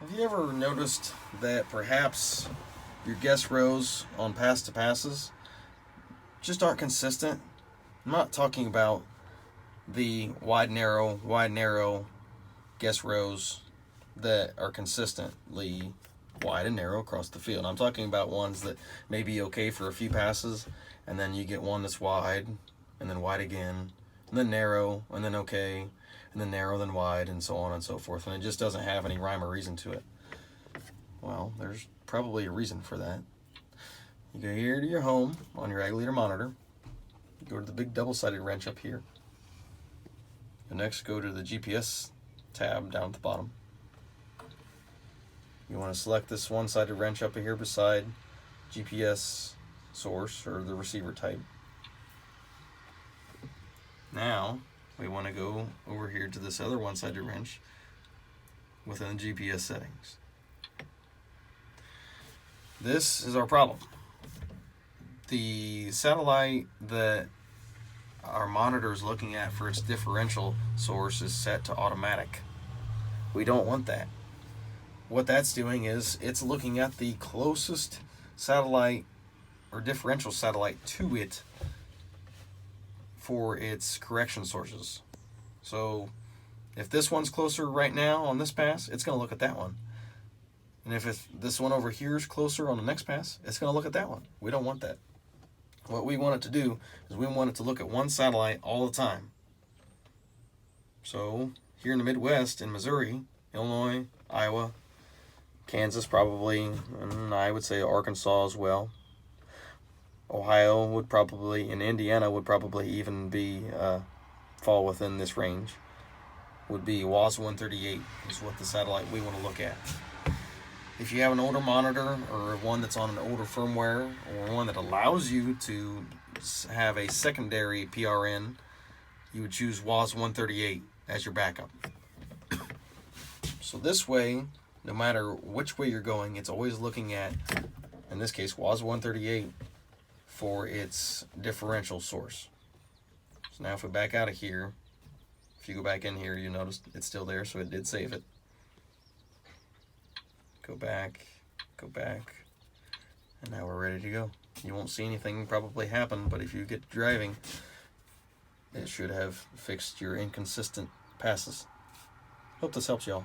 Have you ever noticed that perhaps your guess rows on pass to passes just aren't consistent? I'm not talking about the wide, narrow guess rows that are consistently wide and narrow across the field. I'm talking about ones that may be okay for a few passes, and then you get one that's wide, and then wide again, and then narrow, and then okay, and then narrow, then wide, and so on and so forth. And it just doesn't have any rhyme or reason to it. Well, there's probably a reason for that. You go here to your home on your ag leader monitor. You go to the big double-sided wrench up here. You next go to the GPS tab down at the bottom. You want to select this one-sided wrench up here beside GPS source or the receiver type. Now we want to go over here to this other one-sided wrench within the GPS settings. This is our problem. The satellite that our monitor is looking at for its differential source is set to automatic. We don't want that. What that's doing is it's looking at the closest satellite or differential satellite to it for its correction sources. So if this one's closer right now on this pass, it's going to look at that one. And if this one over here is closer on the next pass, it's going to look at that one. We don't want that. What we want it to do is we want it to look at one satellite all the time. So here in the Midwest, in Missouri, Illinois, Iowa, Kansas probably, and I would say Arkansas as well. Ohio would probably, and Indiana would probably even be fall within this range. Would be WAAS 138 is what the satellite we want to look at. If you have an older monitor or one that's on an older firmware or one that allows you to have a secondary PRN, you would choose WAAS 138 as your backup. So this way, no matter which way you're going, it's always looking at, in this case, WAAS 138 for its differential source. So now if we back out of here, if you go back in here, you notice it's still there, so it did save it. Go back, and now we're ready to go. You won't see anything probably happen, but if you get driving, it should have fixed your inconsistent passes. Hope this helps y'all.